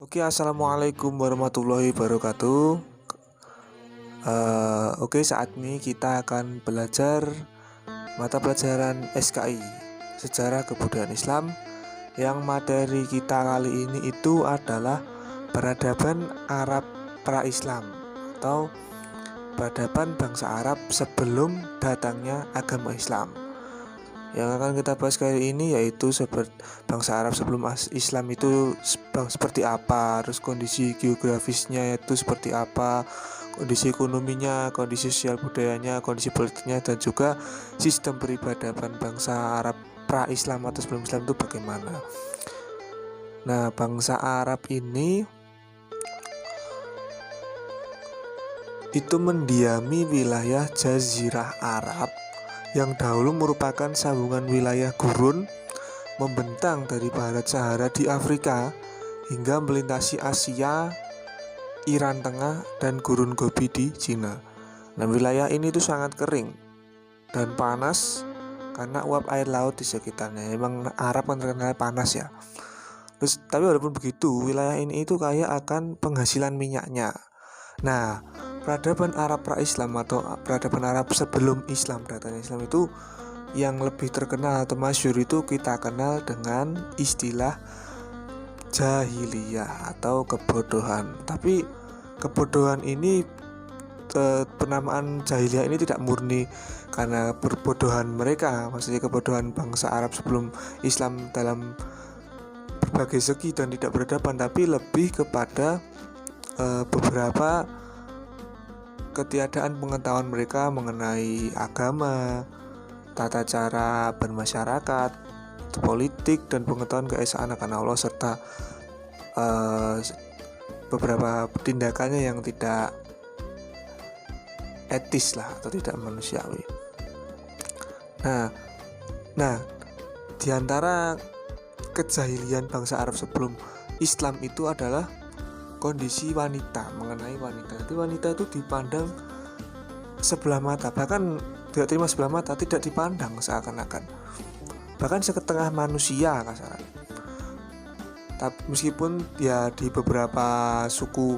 Oke, assalamualaikum warahmatullahi wabarakatuh. Saat ini kita akan belajar mata pelajaran SKI Sejarah Kebudayaan Islam, yang materi kita kali ini itu adalah peradaban Arab pra-Islam atau peradaban bangsa Arab sebelum datangnya agama Islam. Yang akan kita bahas kali ini yaitu bangsa Arab sebelum Islam itu seperti apa, terus kondisi geografisnya itu seperti apa, kondisi ekonominya, kondisi sosial budayanya, kondisi politiknya, dan juga sistem peribadatan bangsa Arab pra-Islam atau sebelum Islam itu bagaimana. Nah, bangsa Arab ini itu mendiami wilayah Jazirah Arab yang dahulu merupakan sambungan wilayah gurun membentang dari barat Sahara di Afrika hingga melintasi Asia, Iran Tengah, dan gurun Gobi di Cina. Nah, wilayah ini tuh sangat kering dan panas karena uap air laut di sekitarnya. Emang Arab kan terkenal panas ya. Tapi walaupun begitu, wilayah ini itu kaya akan penghasilan minyaknya. Nah, peradaban Arab pra-Islam atau peradaban Arab sebelum Islam, datangnya Islam itu yang lebih terkenal atau masyhur itu kita kenal dengan istilah jahiliyah atau kebodohan. Tapi kebodohan ini, penamaan jahiliyah ini tidak murni karena perbodohan mereka, maksudnya kebodohan bangsa Arab sebelum Islam dalam berbagai segi dan tidak beradaban, tapi lebih kepada beberapa ketiadaan pengetahuan mereka mengenai agama, tata cara bermasyarakat, politik, dan pengetahuan keesaan akan Allah, serta beberapa tindakannya yang tidak etis lah atau tidak manusiawi. Nah, diantara kejahilian bangsa Arab sebelum Islam itu adalah kondisi wanita, mengenai wanita. Jadi wanita itu dipandang sebelah mata, bahkan tidak terima sebelah mata, tidak dipandang seakan-akan, bahkan setengah manusia kasarnya. Tapi meskipun ya di beberapa suku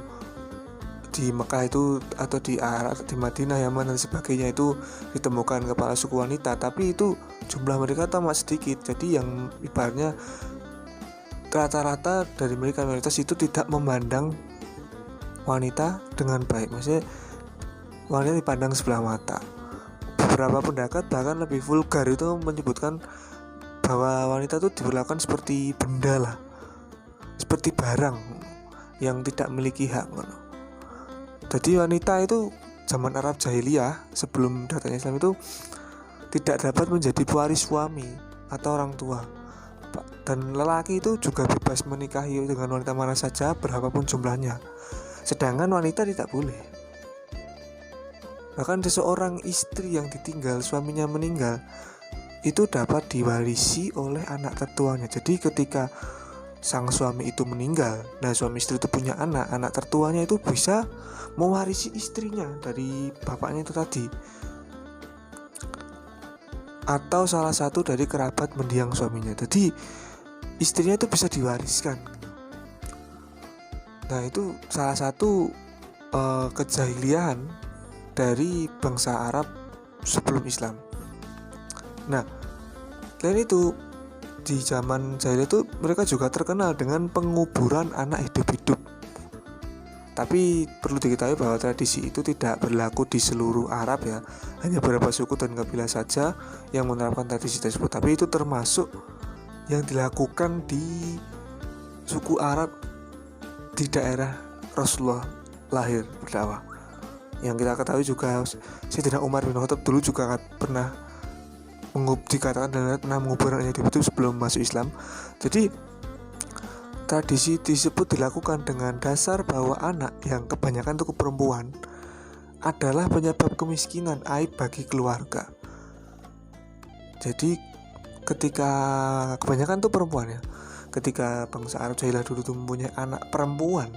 di Mekah itu atau di Arab, di Madinah, Yaman dan sebagainya itu ditemukan kepala suku wanita, tapi itu jumlah mereka amat sedikit. Jadi yang ibaratnya rata-rata dari mereka mayoritas itu tidak memandang wanita dengan baik, maksudnya wanita dipandang sebelah mata. Beberapa pendapat bahkan lebih vulgar itu menyebutkan bahwa wanita itu diperlakukan seperti benda lah, seperti barang yang tidak memiliki hak. Jadi wanita itu zaman Arab jahiliyah sebelum datangnya Islam itu tidak dapat menjadi pewaris suami atau orang tua. Dan lelaki itu juga bebas menikahi dengan wanita mana saja berapapun jumlahnya, sedangkan wanita tidak boleh. Bahkan seseorang istri yang ditinggal suaminya meninggal itu dapat diwarisi oleh anak tertuanya. Jadi ketika sang suami itu meninggal, nah suami istri itu punya anak, anak tertuanya itu bisa mewarisi istrinya dari bapaknya itu tadi, atau salah satu dari kerabat mendiang suaminya. Jadi istrinya itu bisa diwariskan. Nah, itu salah satu kejahilian dari bangsa Arab sebelum Islam. Nah, selain itu di zaman jahiliyah itu mereka juga terkenal dengan penguburan anak hidup-hidup. Tapi perlu diketahui bahwa tradisi itu tidak berlaku di seluruh Arab ya, hanya beberapa suku dan kabilah saja yang menerapkan tradisi tersebut. Tapi itu termasuk yang dilakukan di suku Arab di daerah Rasulullah lahir berdakwah. Yang kita ketahui juga Sayyidina Umar bin Khattab dulu juga pernah dikatakan dan pernah mengubur anaknya itu sebelum masuk Islam. Jadi tradisi tersebut dilakukan dengan dasar bahwa anak yang kebanyakan itu perempuan adalah penyebab kemiskinan, aib bagi keluarga. Jadi ketika kebanyakan tuh perempuan ya, ketika bangsa Arab jahiliyah dulu tuh mempunyai anak perempuan,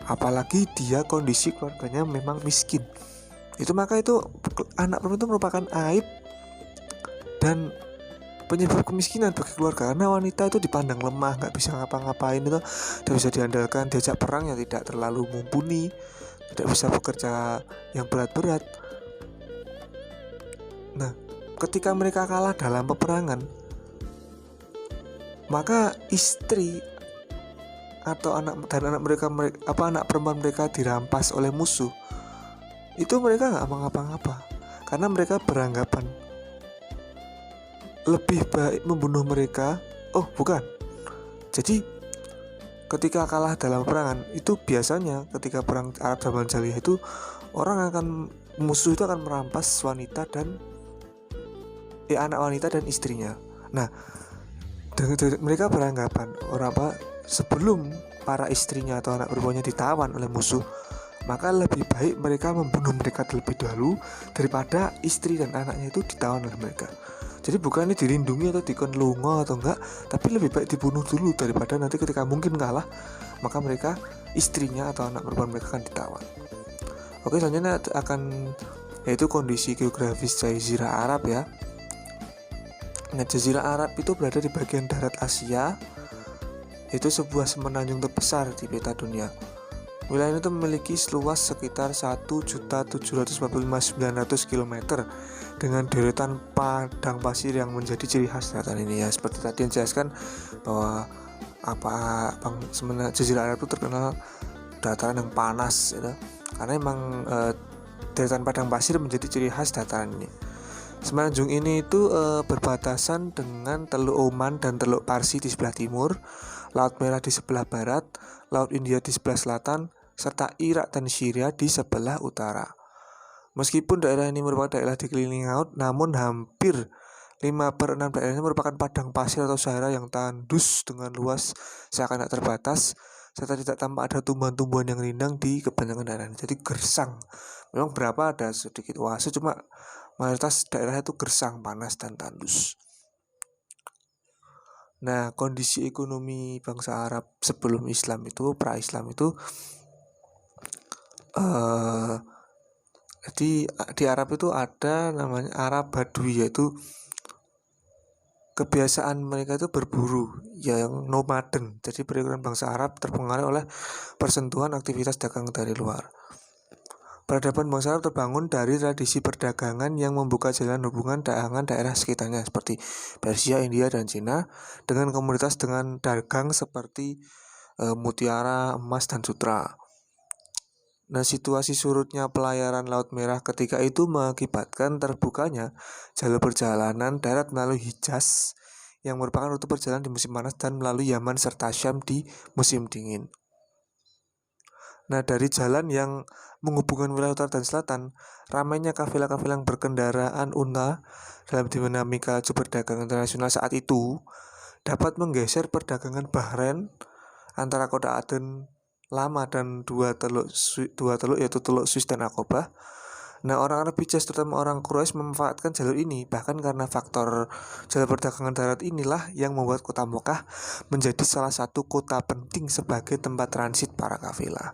apalagi dia kondisi keluarganya memang miskin, itu maka itu anak perempuan itu merupakan aib dan penyebab kemiskinan bagi keluarga, karena wanita itu dipandang lemah, nggak bisa ngapa-ngapain itu, tidak bisa diandalkan, diajak perang yang tidak terlalu mumpuni, tidak bisa bekerja yang berat-berat. Nah, ketika mereka kalah dalam peperangan, maka istri atau anak mereka anak perempuan mereka dirampas oleh musuh, itu mereka nggak ngapa-ngapa, karena mereka beranggapan lebih baik membunuh mereka. Oh bukan, jadi ketika kalah dalam peperangan itu biasanya ketika perang Arab zaman jahiliyah itu musuh itu akan merampas wanita dan anak wanita dan istrinya. Nah, mereka beranggapan sebelum para istrinya atau anak perempuannya ditawan oleh musuh, maka lebih baik mereka membunuh mereka terlebih dahulu daripada istri dan anaknya itu ditawan oleh mereka. Jadi bukannya dilindungi atau dikon lunga atau enggak, tapi lebih baik dibunuh dulu daripada nanti ketika mungkin kalah, maka mereka istrinya atau anak perempuan mereka akan ditawan. Oke, selanjutnya yaitu kondisi geografis Jazirah Arab ya. Nah, Jazirah Arab itu berada di bagian darat Asia, itu sebuah semenanjung terbesar di peta dunia. Wilayah itu memiliki seluas sekitar 1.745.900 km dengan deretan padang pasir yang menjadi ciri khas daratan ini ya. Seperti tadi yang dijelaskan bahwa Jazirah Arab itu terkenal dataran yang panas ya, karena memang deretan padang pasir menjadi ciri khas dataran ini. Semenanjung ini itu berbatasan dengan Teluk Oman dan Teluk Parsi di sebelah timur, Laut Merah di sebelah barat, Laut India di sebelah selatan, serta Irak dan Syria di sebelah utara. Meskipun daerah ini merupakan daerah dikelilingi laut, namun hampir 5/6 daerahnya merupakan padang pasir atau Sahara yang tandus dengan luas seakan tak terbatas, serta tidak tampak ada tumbuhan-tumbuhan yang rindang di kebanyakan daerah ini. Jadi gersang. Memang berapa ada sedikit oase, cuma mayoritas daerah itu gersang, panas, dan tandus. Nah, kondisi ekonomi bangsa Arab sebelum Islam itu, pra-Islam itu, jadi di Arab itu ada namanya Arab Badui, yaitu kebiasaan mereka itu berburu, yang nomaden. Jadi perekonomian bangsa Arab terpengaruh oleh persentuhan aktivitas dagang dari luar. Peradaban bangsa Arab terbangun dari tradisi perdagangan yang membuka jalan hubungan dagangan daerah sekitarnya seperti Persia, India, dan Cina dengan komunitas dengan dagang seperti mutiara, emas, dan sutra. Nah, situasi surutnya pelayaran Laut Merah ketika itu mengakibatkan terbukanya jalur perjalanan darat melalui Hijaz yang merupakan rute perjalanan di musim panas dan melalui Yaman serta Syam di musim dingin. Nah, dari jalan yang menghubungkan wilayah utara dan selatan, ramainya kafilah-kafilah yang berkendaraan unta dalam dinamika perdagangan internasional saat itu dapat menggeser perdagangan Bahrain antara kota Aden Lama dan dua teluk yaitu Teluk Suis dan Aqabah. Nah, orang Arab Hijaz terutama orang Quraisy memanfaatkan jalur ini, bahkan karena faktor jalur perdagangan darat inilah yang membuat kota Mekah menjadi salah satu kota penting sebagai tempat transit para kafilah.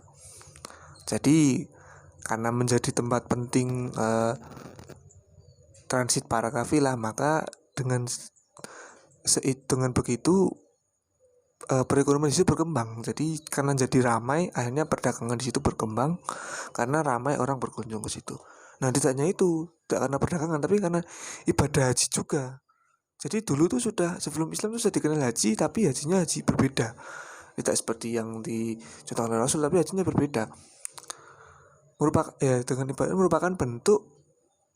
Jadi karena menjadi tempat penting transit para kafilah, maka dengan begitu perekonomian di situ berkembang. Jadi karena jadi ramai, akhirnya perdagangan di situ berkembang karena ramai orang berkunjung ke situ. Nah, tidak hanya itu, tidak karena perdagangan, tapi karena ibadah haji juga. Jadi dulu tuh sudah sebelum Islam tuh sudah dikenal haji, tapi hajinya haji berbeda. Tidak seperti yang dicontohkan oleh Rasul, tapi hajinya berbeda. Merupakan bentuk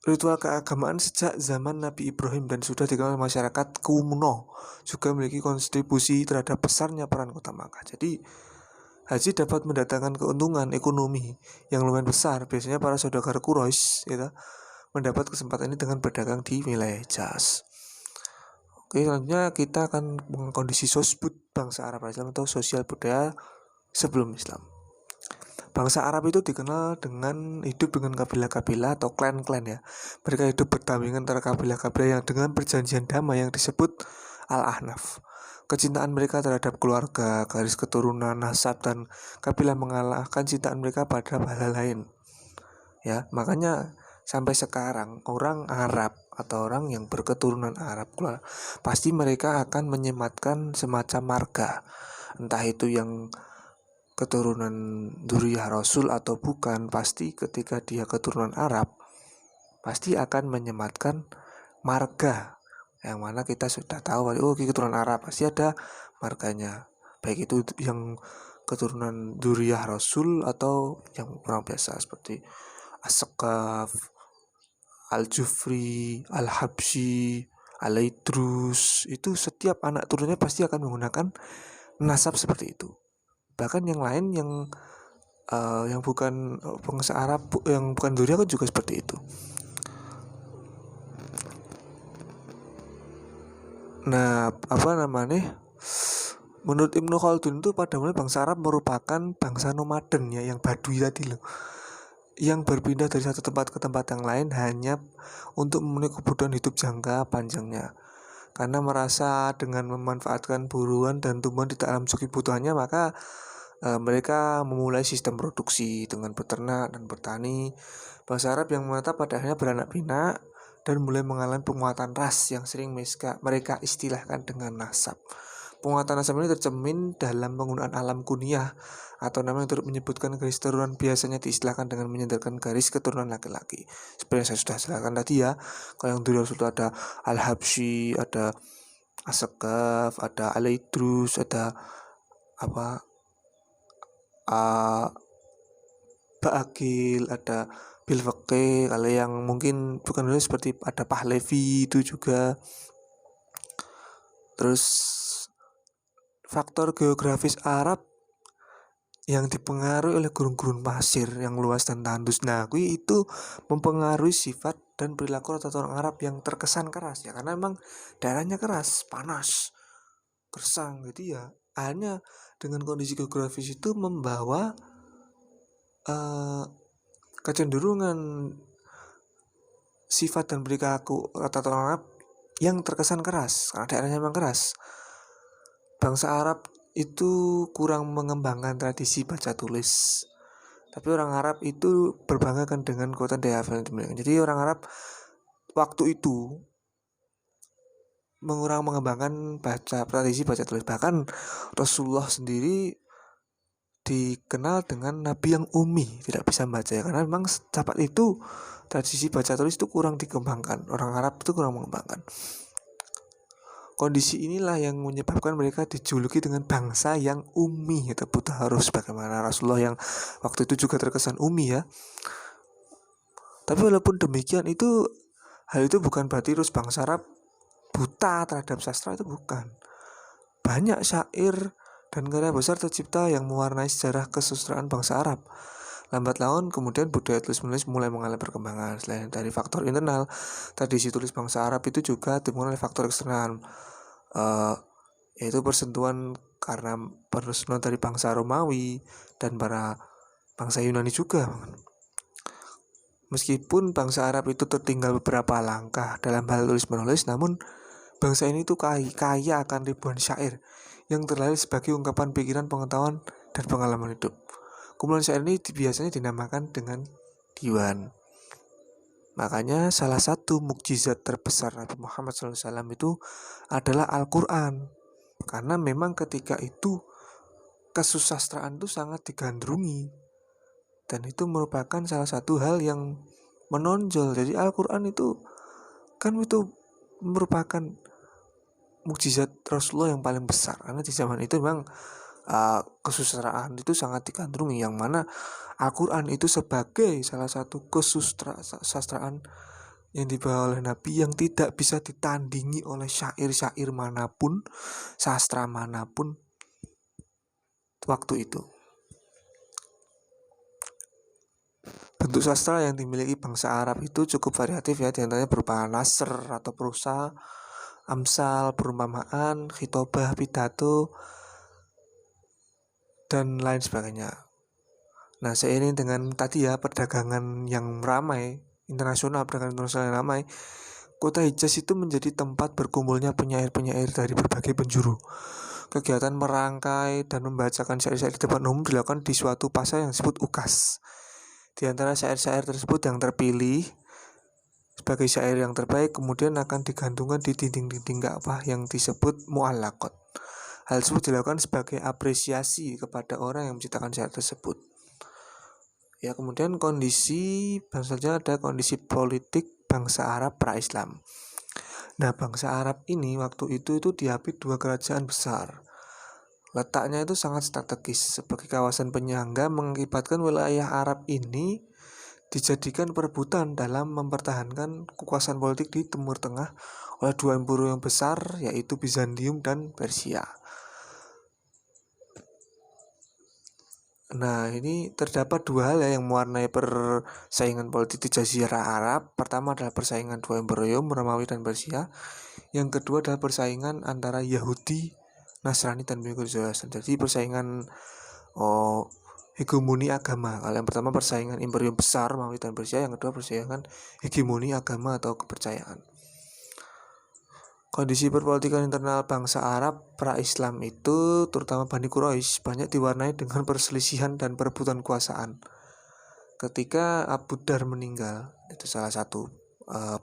ritual keagamaan sejak zaman Nabi Ibrahim dan sudah dikenal masyarakat kuno, juga memiliki kontribusi terhadap besarnya peran kota Makkah. Jadi haji dapat mendatangkan keuntungan ekonomi yang lumayan besar. Biasanya para saudagar Quraisy mendapat kesempatan ini dengan berdagang di wilayah Hijaz. Oke, selanjutnya kita akan mengkondisi sosbud bangsa Arab Islam atau sosial budaya sebelum Islam. Bangsa Arab itu dikenal dengan hidup dengan kabilah-kabilah atau klan-klan ya. Mereka hidup berdampingan antara kabilah-kabilah yang dengan perjanjian damai yang disebut Al-Ahnaf. Kecintaan mereka terhadap keluarga, garis keturunan, nasab, dan kabilah mengalahkan cintaan mereka pada hal lain. Ya, makanya sampai sekarang orang Arab atau orang yang berketurunan Arab pasti mereka akan menyematkan semacam marga, entah itu yang keturunan Dzurriyyah Rasul atau bukan. Pasti ketika dia keturunan Arab pasti akan menyematkan marga, yang mana kita sudah tahu, oh keturunan Arab pasti ada marganya, baik itu yang keturunan Dzurriyyah Rasul atau yang orang biasa seperti As-Sakaf, Al-Jufri, Al-Habsyi, Al-Idrus. Itu setiap anak turunnya pasti akan menggunakan nasab seperti itu. Bahkan yang lain yang bukan bangsa Arab, yang bukan Dzurriyyah kan juga seperti itu. Nah, menurut Ibnu Khaldun itu pada mulanya bangsa Arab merupakan bangsa nomaden ya, yang Badui tadi loh, yang berpindah dari satu tempat ke tempat yang lain hanya untuk memenuhi kebutuhan hidup jangka panjangnya. Karena merasa dengan memanfaatkan buruan dan tumbuhan di dalam cukup kebutuhannya, maka mereka memulai sistem produksi dengan beternak dan bertani. Bangsa Arab yang menetap pada akhirnya beranak pinak dan mulai mengalami penguatan ras yang sering mereka istilahkan dengan nasab. Penguatan nasab ini tercermin dalam penggunaan alam kunyah atau nama yang turut menyebutkan garis keturunan, biasanya diistilahkan dengan menyandarkan garis keturunan laki-laki. Seperti yang saya sudah jelaskan tadi ya, kalau yang dulu itu ada Al-Habsyi, ada As-Sakaf, ada Al-Idrus, ada Ba'akil, ada Bilfaqih. Kalau yang mungkin bukan dulu seperti ada Pahlavi itu juga. Terus faktor geografis Arab yang dipengaruhi oleh gurun-gurun pasir yang luas dan tandus. Nah, itu mempengaruhi sifat dan perilaku rata-rata orang Arab yang terkesan keras ya, karena memang daerahnya keras, panas, gersang gitu ya. Hanya dengan kondisi geografis itu membawa kecenderungan sifat dan perilaku rata-rata orang Arab yang terkesan keras, karena daerahnya memang keras. Bangsa Arab itu kurang mengembangkan tradisi baca tulis, tapi orang Arab itu berbanggakan dengan kekuatan daya hafal. Jadi orang Arab waktu itu mengembangkan tradisi baca tulis. Bahkan Rasulullah sendiri dikenal dengan nabi yang ummi, tidak bisa membaca ya, karena memang saat itu tradisi baca tulis itu kurang dikembangkan. Orang Arab itu kurang mengembangkan. Kondisi inilah yang menyebabkan mereka dijuluki dengan bangsa yang ummi atau buta huruf, bagaimana Rasulullah yang waktu itu juga terkesan ummi ya. Tapi walaupun demikian, hal itu bukan berarti terus bangsa Arab buta terhadap sastra, itu bukan. Banyak syair dan karya besar tercipta yang mewarnai sejarah kesusastraan bangsa Arab. Lambat laun kemudian budaya tulis menulis mulai mengalami perkembangan. Selain dari faktor internal, tradisi tulis bangsa Arab itu juga dipengaruhi oleh faktor eksternal, yaitu persentuhan karena persentuhan dari bangsa Romawi dan para bangsa Yunani juga. Meskipun bangsa Arab itu tertinggal beberapa langkah dalam hal tulis menulis, namun bangsa ini tuh kaya akan ribuan syair yang terlahir sebagai ungkapan pikiran, pengetahuan, dan pengalaman hidup. Kumpulan syair ini biasanya dinamakan dengan diwan. Makanya salah satu mukjizat terbesar Nabi Muhammad SAW itu adalah Al-Quran. Karena memang ketika itu kesusastraan itu sangat digandrungi, dan itu merupakan salah satu hal yang menonjol. Jadi Al-Quran itu kan itu merupakan mukjizat Rasulullah yang paling besar, karena di zaman itu memang kesusastraan itu sangat digandrungi, yang mana Al-Quran itu sebagai salah satu kesusastraan yang dibawa oleh Nabi yang tidak bisa ditandingi oleh syair-syair manapun, sastra manapun waktu itu. Bentuk sastra yang dimiliki bangsa Arab itu cukup variatif ya, diantaranya berupa nasr atau prosa, amsal, perumpamaan, khitobah, pidato, dan lain sebagainya. Nah, seiring dengan tadi ya perdagangan yang ramai, perdagangan internasional yang ramai, kota Hijaz itu menjadi tempat berkumpulnya penyair-penyair dari berbagai penjuru. Kegiatan merangkai dan membacakan syair-syair di depan umum dilakukan di suatu pasar yang disebut ukas. Di antara syair-syair tersebut yang terpilih sebagai syair yang terbaik, kemudian akan digantungkan di dinding-dinding Ka'bah yang disebut mu'allaqat. Hal tersebut dilakukan sebagai apresiasi kepada orang yang menciptakan syair tersebut. Ya, kemudian selanjutnya ada kondisi politik bangsa Arab pra-Islam. Nah, bangsa Arab ini waktu itu diapit dua kerajaan besar. Letaknya itu sangat strategis sebagai kawasan penyangga, mengakibatkan wilayah Arab ini dijadikan perebutan dalam mempertahankan kekuasaan politik di Timur Tengah oleh dua imperium yang besar, yaitu Bizantium dan Persia. Nah, ini terdapat dua hal yang mewarnai persaingan politik di Jazirah Arab. Pertama adalah persaingan dua imperium, Romawi dan Persia. Yang kedua adalah persaingan antara Yahudi, Nasrani dan pengikut Zoroaster. Jadi persaingan hegemoni agama. Kalau yang pertama persaingan imperium besar Romawi dan Persia, yang kedua persaingan hegemoni agama atau kepercayaan. Kondisi perpolitikan internal bangsa Arab pra-Islam itu, terutama Bani Quraisy, banyak diwarnai dengan perselisihan dan perebutan kekuasaan. Ketika Abu Dar meninggal, itu salah satu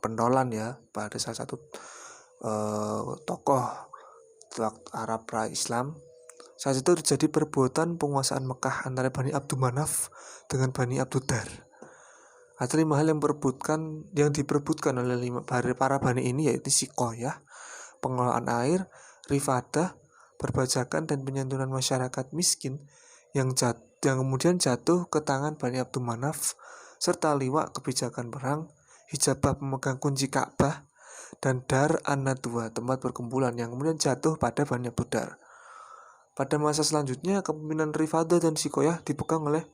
pentolan ya, pada salah satu tokoh Arab pra-Islam. Saat itu terjadi perebutan penguasaan Mekah antara Bani Abdul Manaf dengan Bani Abdul Dar. Ada 5 hal yang diperebutkan oleh para Bani ini, yaitu Siqoyah, pengelolaan air, rifadah, perbajakan dan penyantunan masyarakat miskin yang kemudian jatuh ke tangan Bani Abdul Manaf, serta liwak kebijakan perang, hijabah pemegang kunci Ka'bah, dan Dar an-Nadwa, tempat perkumpulan, yang kemudian jatuh pada Bani Abdul Dar. Pada masa selanjutnya, kepemimpinan rifadah dan Siqoyah dipegang oleh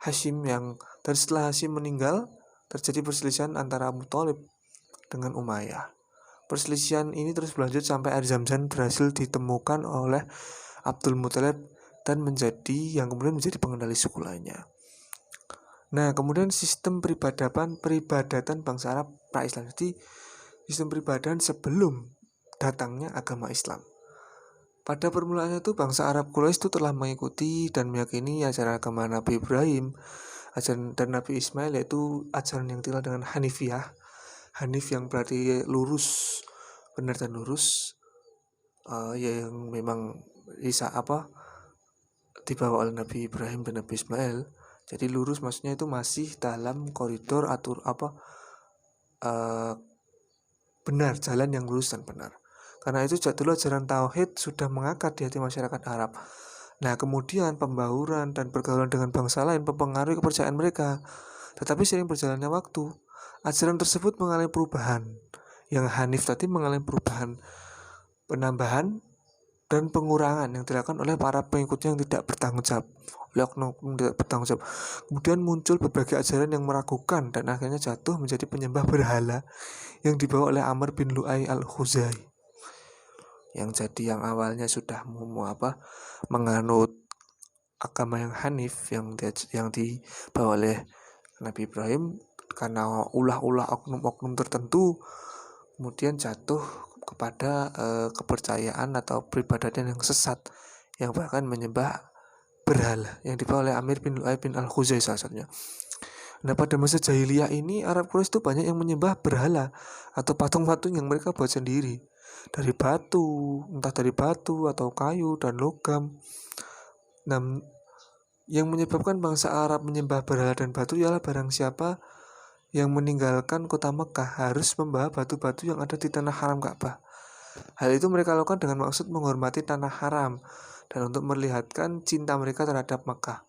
Hashim, dan setelah Hashim meninggal, terjadi perselisihan antara Abu Thalib dengan Umayyah. Perselisihan ini terus berlanjut sampai air Zam-Zam berhasil ditemukan oleh Abdul Muthalib dan yang kemudian menjadi pengendali suku lainnya. Nah, kemudian sistem peribadatan bangsa Arab pra-Islam. Jadi sistem peribadatan sebelum datangnya agama Islam. Pada permulaannya itu bangsa Arab Quraisy itu telah mengikuti dan meyakini ajaran agama Nabi Ibrahim, ajaran dan Nabi Ismail, yaitu ajaran yang dikenal dengan Hanifiyah. Hanif yang berarti lurus, benar dan lurus, yang memang dibawa oleh Nabi Ibrahim dan Nabi Ismail. Jadi lurus maksudnya itu masih dalam koridor benar, jalan yang lurus dan benar. Karena itu dulu ajaran tauhid sudah mengakar di hati masyarakat Arab. Nah, kemudian pembauran dan pergaulan dengan bangsa lain mempengaruhi kepercayaan mereka. Tetapi seiring berjalannya waktu, ajaran tersebut mengalami perubahan. Yang Hanif tadi mengalami perubahan, penambahan dan pengurangan yang dilakukan oleh para pengikutnya yang tidak bertanggung jawab, oleh oknum tidak bertanggung jawab. Kemudian muncul berbagai ajaran yang meragukan dan akhirnya jatuh menjadi penyembah berhala yang dibawa oleh Amr bin Lu'ay al-Khuzai, yang awalnya sudah menganut agama yang Hanif yang dibawa oleh Nabi Ibrahim. Karena ulah-ulah oknum-oknum tertentu, kemudian jatuh kepada kepercayaan atau peribadatan yang sesat, yang bahkan menyembah berhala, yang dibawa oleh Amir bin Lu'ay bin al-Khuzai salah satunya. Nah, pada masa jahiliyah ini Arab Quraisy itu banyak yang menyembah berhala atau patung-patung yang mereka buat sendiri dari batu, entah dari batu atau kayu dan logam. Nah, yang menyebabkan bangsa Arab menyembah berhala dan batu ialah barang siapa yang meninggalkan kota Mekah harus membawa batu-batu yang ada di tanah haram Ka'bah. Hal itu mereka lakukan dengan maksud menghormati tanah haram dan untuk melihatkan cinta mereka terhadap Mekah.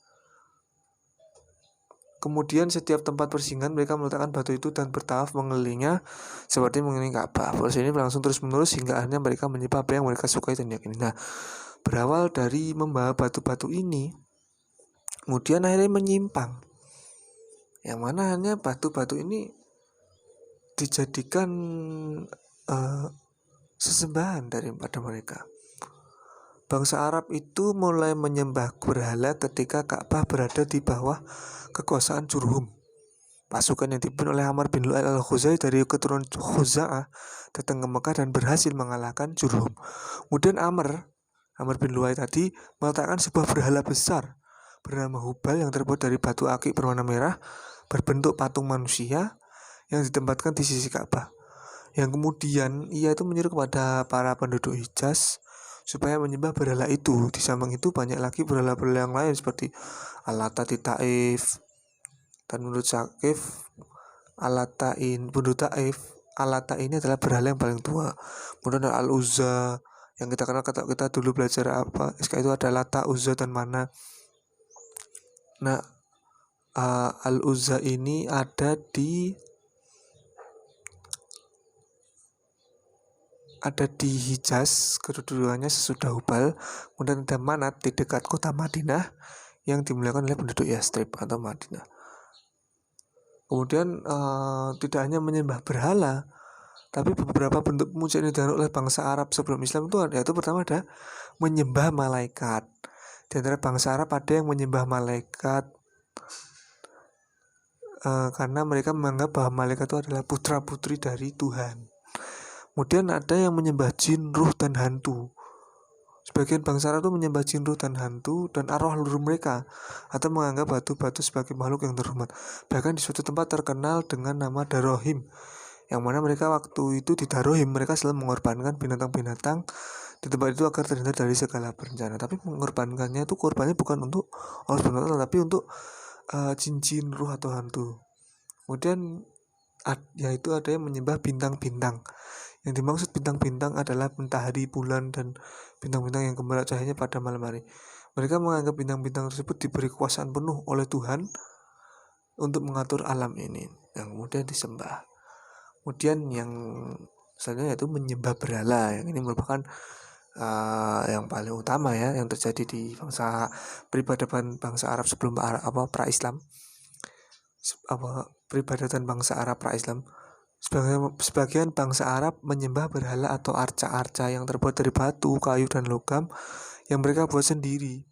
Kemudian setiap tempat persinggahan mereka meletakkan batu itu dan bertawaf mengelilingnya seperti mengelilingi Ka'bah. Proses ini berlangsung terus-menerus hingga akhirnya mereka menyembah apa yang mereka sukai dan yakini. Nah, berawal dari membawa batu-batu ini, kemudian akhirnya menyimpang, yang mana hanya batu-batu ini dijadikan sesembahan daripada mereka. Bangsa Arab itu mulai menyembah berhala ketika Ka'bah berada di bawah kekuasaan Jurhum. Pasukan yang dipimpin oleh Amr bin Lu'ay al-Khuzai dari keturunan Khuza'ah datang ke Mekah dan berhasil mengalahkan Jurhum. Kemudian Amr bin Lu'ay tadi meletakkan sebuah berhala besar bernama Hubal yang terbuat dari batu akik berwarna merah berbentuk patung manusia yang ditempatkan di sisi Ka'bah. Yang kemudian ia itu menyuruh kepada para penduduk Hijaz supaya menyembah berhala itu. Di samping itu banyak lagi berhala-berhala yang lain seperti Al-Lata di Taif, dan menurut Syakif penduduk Taif, Al-Lata ini adalah berhala yang paling tua. Kemudian Al-Uzza yang kita kenal, kata kita dulu belajar apa SK itu ada Lata, Uzza, dan Mana. Nah, Al-Uzza ini ada di Hijaz, kedudukannya sesudah Hubal. Kemudian ada Manat di dekat kota Madinah yang dimuliakan oleh penduduk Yastrib atau Madinah. Kemudian tidak hanya menyembah berhala, tapi beberapa bentuk pemujaan yang dilakukan oleh bangsa Arab sebelum Islam itu yaitu pertama ada menyembah malaikat. Di antara bangsa Arab ada yang menyembah malaikat karena mereka menganggap bahwa malaikat itu adalah putra-putri dari Tuhan. Kemudian ada yang menyembah jin, ruh, dan hantu. Sebagian bangsa Arab itu menyembah jin, ruh, dan hantu dan arwah leluhur mereka, atau menganggap batu-batu sebagai makhluk yang terhormat. Bahkan di suatu tempat terkenal dengan nama Darohim, yang mana mereka waktu itu di Darohim mereka selalu mengorbankan binatang-binatang di tempat itu agar terhindar dari segala bencana. Tapi mengorbankannya itu korbannya bukan untuk Allah SWT, tapi untuk jin-jin, ruh, atau hantu. Kemudian yaitu ada yang menyembah bintang-bintang. Yang dimaksud bintang-bintang adalah matahari, bulan, dan bintang-bintang yang gemilang cahayanya pada malam hari. Mereka menganggap bintang-bintang tersebut diberi kekuasaan penuh oleh Tuhan untuk mengatur alam ini, yang kemudian disembah. Kemudian yang selanjutnya yaitu menyembah berhala. Yang ini merupakan yang paling utama ya, yang terjadi di peribadatan bangsa Arab sebelum pra-Islam. Peribadatan bangsa Arab pra-Islam. Sebagian bangsa Arab menyembah berhala atau arca-arca yang terbuat dari batu, kayu, dan logam yang mereka buat sendiri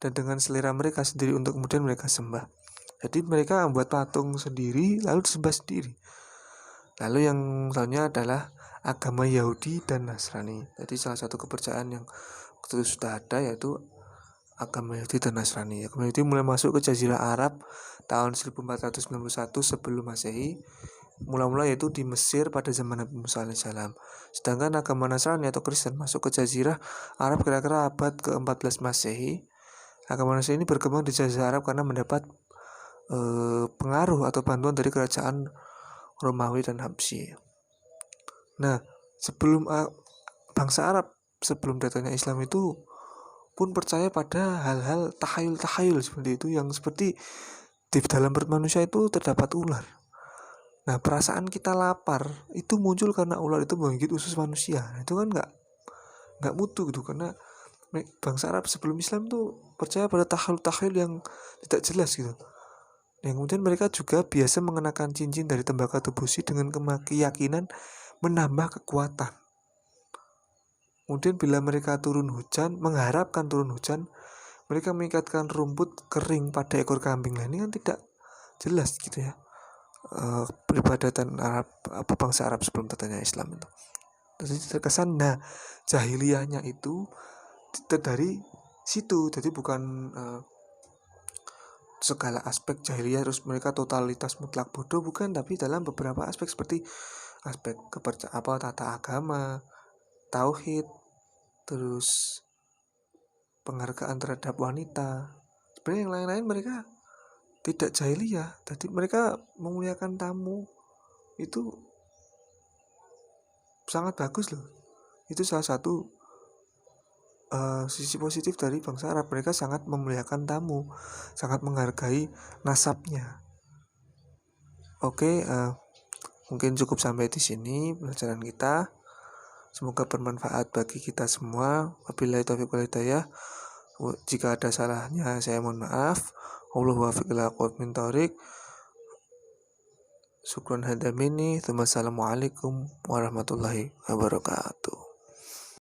dan dengan selera mereka sendiri untuk kemudian mereka sembah. Jadi mereka membuat patung sendiri lalu disembah sendiri. Lalu yang selanjutnya adalah agama Yahudi dan Nasrani. Jadi salah satu kepercayaan yang itu sudah ada yaitu agama Yahudi dan Nasrani. Agama Yahudi mulai masuk ke Jazirah Arab tahun 1491 sebelum Masehi. Mula-mula yaitu di Mesir pada zaman Nabi Musa alaihissalam. Sedangkan agama Nasrani atau Kristen masuk ke Jazirah Arab kira-kira abad ke-14 Masehi. Agama Nasrani ini berkembang di Jazirah Arab karena mendapat pengaruh atau bantuan dari kerajaan Romawi dan Habsyi. Nah, sebelum bangsa Arab sebelum datangnya Islam itu pun percaya pada hal-hal tahayul seperti itu, yang seperti di dalam perut manusia itu terdapat ular. Nah, perasaan kita lapar itu muncul karena ular itu menggigit usus manusia. Nah, itu kan nggak mutu gitu, karena bangsa Arab sebelum Islam tuh percaya pada tahayul yang tidak jelas gitu. Dan kemudian mereka juga biasa mengenakan cincin dari tembakau besi dengan keyakinan menambah kekuatan. Kemudian bila mereka mengharapkan turun hujan, mereka mengikatkan rumput kering pada ekor kambing. Nah, ini kan tidak jelas gitu ya. Peribadatan Arab bangsa Arab sebelum datangnya Islam itu. Jadi terkesan jahiliyahnya itu dari situ. Jadi bukan segala aspek jahiliyah terus mereka totalitas mutlak bodoh, bukan, tapi dalam beberapa aspek seperti aspek tata agama, tauhid, terus penghargaan terhadap wanita. Sebenarnya yang lain-lain mereka tidak jahiliyah. Jadi mereka memuliakan tamu itu sangat bagus loh. Itu salah satu sisi positif dari bangsa Arab. Mereka sangat memuliakan tamu, sangat menghargai nasabnya. Oke, mungkin cukup sampai di sini pelajaran kita. Semoga bermanfaat bagi kita semua. Wabillahi taufiq wal hidayah. Jika ada salahnya saya mohon maaf. Wallahu waffiq ila aqwamit min thoriq. Syukran hadamini. Assalamualaikum warahmatullahi wabarakatuh.